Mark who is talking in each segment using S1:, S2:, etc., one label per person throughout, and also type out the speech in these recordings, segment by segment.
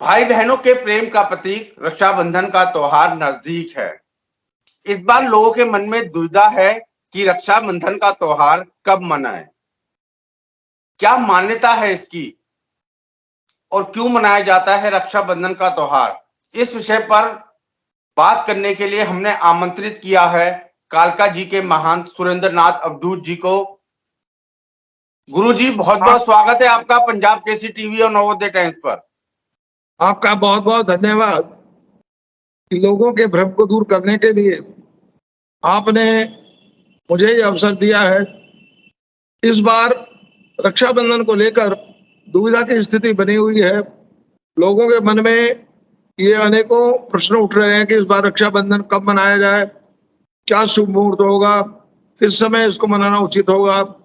S1: भाई बहनों के प्रेम का प्रतीक रक्षाबंधन का त्योहार नजदीक है। इस बार लोगों के मन में दुविधा है कि रक्षाबंधन का त्योहार कब मनाएं। क्या मान्यता है इसकी और क्यों मनाया जाता है रक्षाबंधन का त्योहार। इस विषय पर बात करने के लिए हमने आमंत्रित किया है कालका जी के महंत सुरेंद्र नाथ अवधूत जी को। गुरु जी, बहुत बहुत स्वागत है आपका पंजाब केसरी टीवी और नवोदय टाइम्स पर।
S2: आपका बहुत बहुत धन्यवाद। लोगों के भ्रम को दूर करने के लिए आपने मुझे ये अवसर दिया है। इस बार रक्षाबंधन को लेकर दुविधा की स्थिति बनी हुई है। लोगों के मन में ये अनेकों प्रश्न उठ रहे हैं कि इस बार रक्षाबंधन कब मनाया जाए, क्या शुभ मुहूर्त होगा, किस समय इसको मनाना उचित होगा।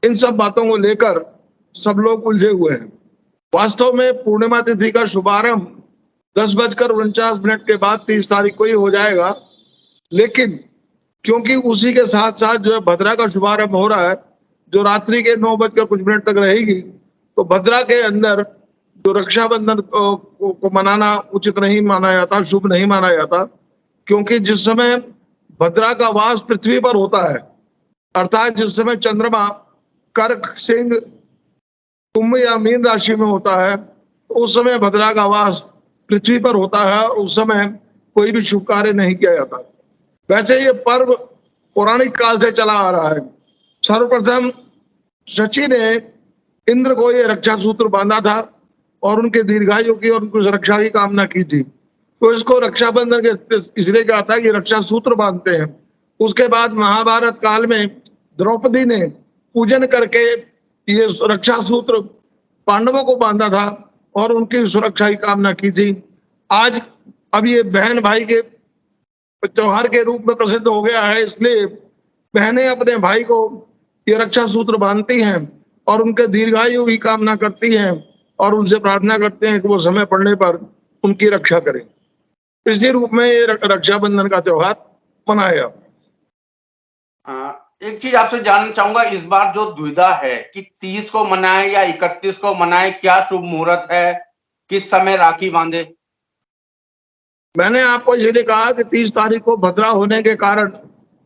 S2: इन सब बातों को लेकर सब लोग उलझे हुए हैं। वास्तव में पूर्णिमा तिथि का शुभारंभ 10:49 के बाद 30 तारीख को ही हो जाएगा, लेकिन क्योंकि उसी के साथ साथ जो है भद्रा का शुभारंभ हो रहा है, जो रात्रि के 9 तक रहेगी, तो भद्रा के अंदर जो रक्षाबंधन को मनाना उचित नहीं माना जाता, शुभ नहीं माना जाता, क्योंकि जिस समय भद्रा का वास पृथ्वी पर होता है, अर्थात जिस समय चंद्रमा कर्क, सिंह, कुंभ या मीन राशि में होता है, तो उस समय भद्रा का वास पृथ्वी पर होता है और उस समय कोई भी शुभ कार्य नहीं किया जाता। वैसे ये पर्व पौराणिक काल से चला आ रहा है। सर्वप्रथम शची ने इंद्र को ये रक्षा सूत्र बांधा था और उनके दीर्घायु की और उनकी सुरक्षा की कामना की थी, तो इसको रक्षाबंधन के इसलिए कहा था कि रक्षा सूत्र बांधते हैं। उसके बाद महाभारत काल में द्रौपदी ने पूजन करके ये रक्षा सूत्र पांडवों को बांधा था और उनकी सुरक्षा की कामना की थी। आज अब ये बहन भाई के त्योहार के रूप में प्रसिद्ध हो गया है, इसलिए बहनें अपने भाई को ये रक्षा सूत्र बांधती हैं और उनके दीर्घायु की कामना करती हैं और उनसे प्रार्थना करते हैं कि वो समय पड़ने पर उनकी रक्षा करें। इसी रूप में ये रक्षाबंधन का त्योहार मनाया जाता है।
S1: एक चीज आपसे जानना चाहूंगा, इस बार जो दुविधा है कि 30 को मनाए या 31 को मनाए, क्या शुभ मुहूर्त है, किस समय राखी बांधे।
S2: मैंने आपको इसलिए कहा कि 30 तारीख को भद्रा होने के कारण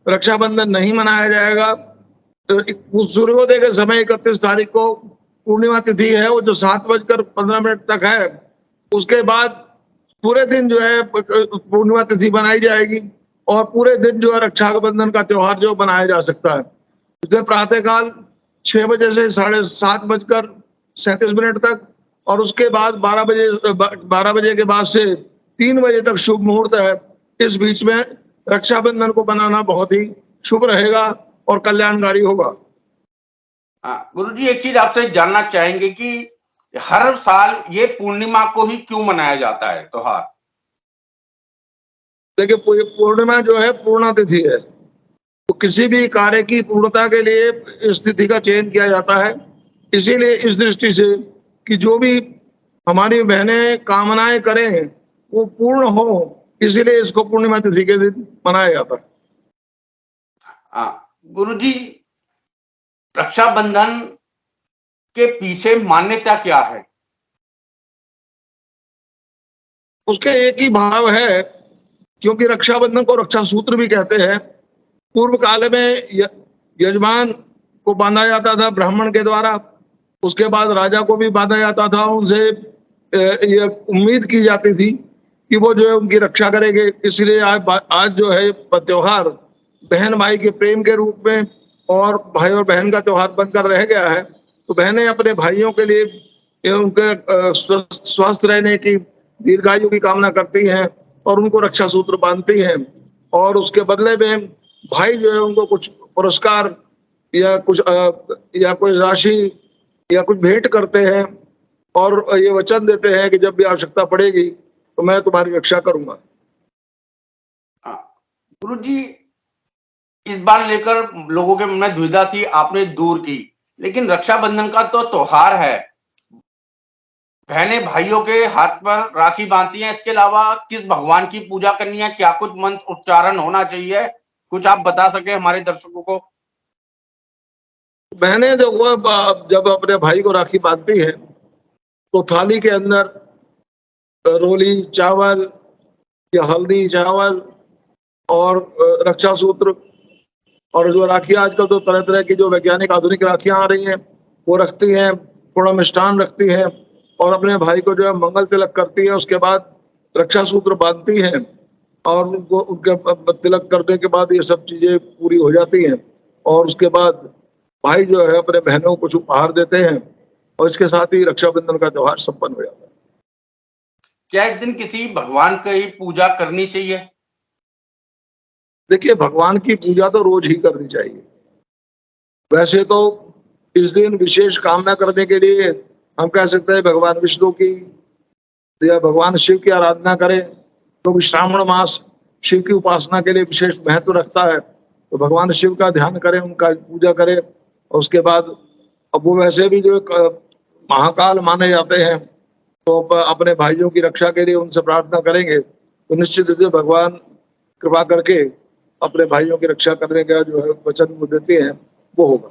S2: रक्षाबंधन नहीं मनाया जाएगा। सूर्योदय के समय 31 तारीख को पूर्णिमा तिथि है, वो जो 7:15 तक है। उसके बाद पूरे दिन जो है पूर्णिमा तिथि बनाई जाएगी और पूरे दिन जो है रक्षाबंधन का त्योहार जो बनाया जा सकता है। इसलिए प्रातःकाल 6 बजे से 7:37 तक और उसके बाद 12 बजे के बाद से 3 बजे तक शुभ मुहूर्त है। इस बीच में रक्षाबंधन को बनाना बहुत ही शुभ रहेगा और कल्याणकारी होगा।
S1: गुरुजी, एक चीज आपसे जानना चाहेंगे कि हर साल ये पूर्णिमा को ही क्यों मनाया जाता है त्योहार।
S2: देखिए, पूर्णिमा जो है पूर्णा तिथि है, तो किसी भी कार्य की पूर्णता के लिए इस तिथि का चयन किया जाता है। इसीलिए इस दृष्टि से कि जो भी हमारी बहनें कामनाएं करें वो पूर्ण हो, इसीलिए इसको पूर्णिमा तिथि के दिन मनाया जाता है।
S1: गुरुजी, रक्षाबंधन के पीछे मान्यता क्या है।
S2: उसके एक ही भाव है, क्योंकि रक्षाबंधन को रक्षा सूत्र भी कहते हैं। पूर्व काल में यजमान को बांधा जाता था ब्राह्मण के द्वारा, उसके बाद राजा को भी बांधा जाता था। उनसे ये उम्मीद की जाती थी कि वो जो है उनकी रक्षा करेंगे। इसलिए आज जो है त्योहार बहन भाई के प्रेम के रूप में और भाई और बहन का त्योहार बनकर रह गया है। तो बहनें अपने भाइयों के लिए उनके स्वस्थ रहने की, दीर्घायु की कामना करती हैं और उनको रक्षा सूत्र बांधती हैं और उसके बदले में भाई जो है उनको कुछ पुरस्कार या कोई राशि या कुछ भेंट करते हैं और ये वचन देते हैं कि जब भी आवश्यकता पड़ेगी तो मैं तुम्हारी रक्षा करूंगा।
S1: गुरुजी, इस बार लेकर लोगों के मन में दुविधा थी, आपने दूर की, लेकिन रक्षाबंधन का तो त्योहार है, बहनें भाइयों के हाथ पर राखी बांधती हैं। इसके अलावा किस भगवान की पूजा करनी है, क्या कुछ मंत्र उच्चारण होना चाहिए, कुछ आप बता सके हमारे दर्शकों को।
S2: बहनें जब अपने भाई को राखी बांधती है तो थाली के अंदर रोली चावल या हल्दी चावल और रक्षा सूत्र, और जो राखियां आजकल तो तरह तरह की जो वैज्ञानिक आधुनिक राखियां आ रही हैं वो रखती हैं, थोड़ा मिष्ठान रखती हैं और अपने भाई को जो है मंगल तिलक करती है। उसके बाद रक्षा सूत्र बांधती हैं और उनको उनके तिलक करने के बाद ये सब चीजें पूरी हो जाती हैं और उसके बाद भाई जो है अपने बहनों को कुछ उपहार देते हैं और इसके साथ ही रक्षाबंधन का त्योहार संपन्न हो जाता है।
S1: क्या इस दिन किसी भगवान की पूजा करनी चाहिए?
S2: देखिए, भगवान की पूजा तो रोज ही करनी चाहिए। वैसे तो इस दिन विशेष कामना करने के लिए हम कह सकते हैं भगवान विष्णु की या भगवान शिव की आराधना करें, क्योंकि श्रावण मास शिव की उपासना के लिए विशेष महत्व रखता है। तो भगवान शिव का ध्यान करें, उनका पूजा करें और उसके बाद अब वो वैसे भी जो महाकाल माने जाते हैं, तो अपने भाइयों की रक्षा के लिए उनसे प्रार्थना करेंगे तो निश्चित रूप से भगवान कृपा करके अपने भाइयों की रक्षा करने का जो है वचन वो देते हैं वो होगा।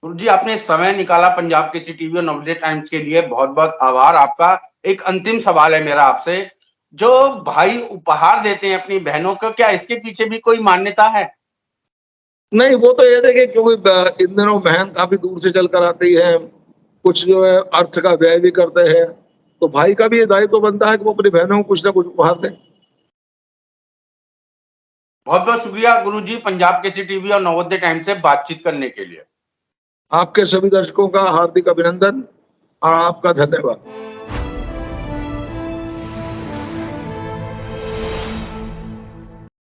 S1: गुरुजी, आपने समय निकाला पंजाब केसरी टीवी और नवोदय टाइम्स के लिए, बहुत बहुत आभार आपका। एक अंतिम सवाल है मेरा आपसे, जो भाई उपहार देते हैं अपनी बहनों को, क्या इसके पीछे भी कोई मान्यता है?
S2: नहीं, वो तो ये देखिए, क्योंकि इन दिनों बहन काफी दूर से चलकर आती है, कुछ जो है अर्थ का व्यय भी करते हैं, तो भाई का भी ये दायित्व तो बनता है कि वो अपनी बहनों को कुछ ना कुछ उपहार दें।
S1: बहुत बहुत शुक्रिया गुरुजी, पंजाब केसरी टीवी और नवोदय टाइम्स से बातचीत करने के लिए।
S2: आपके सभी दर्शकों का हार्दिक अभिनंदन और आपका धन्यवाद।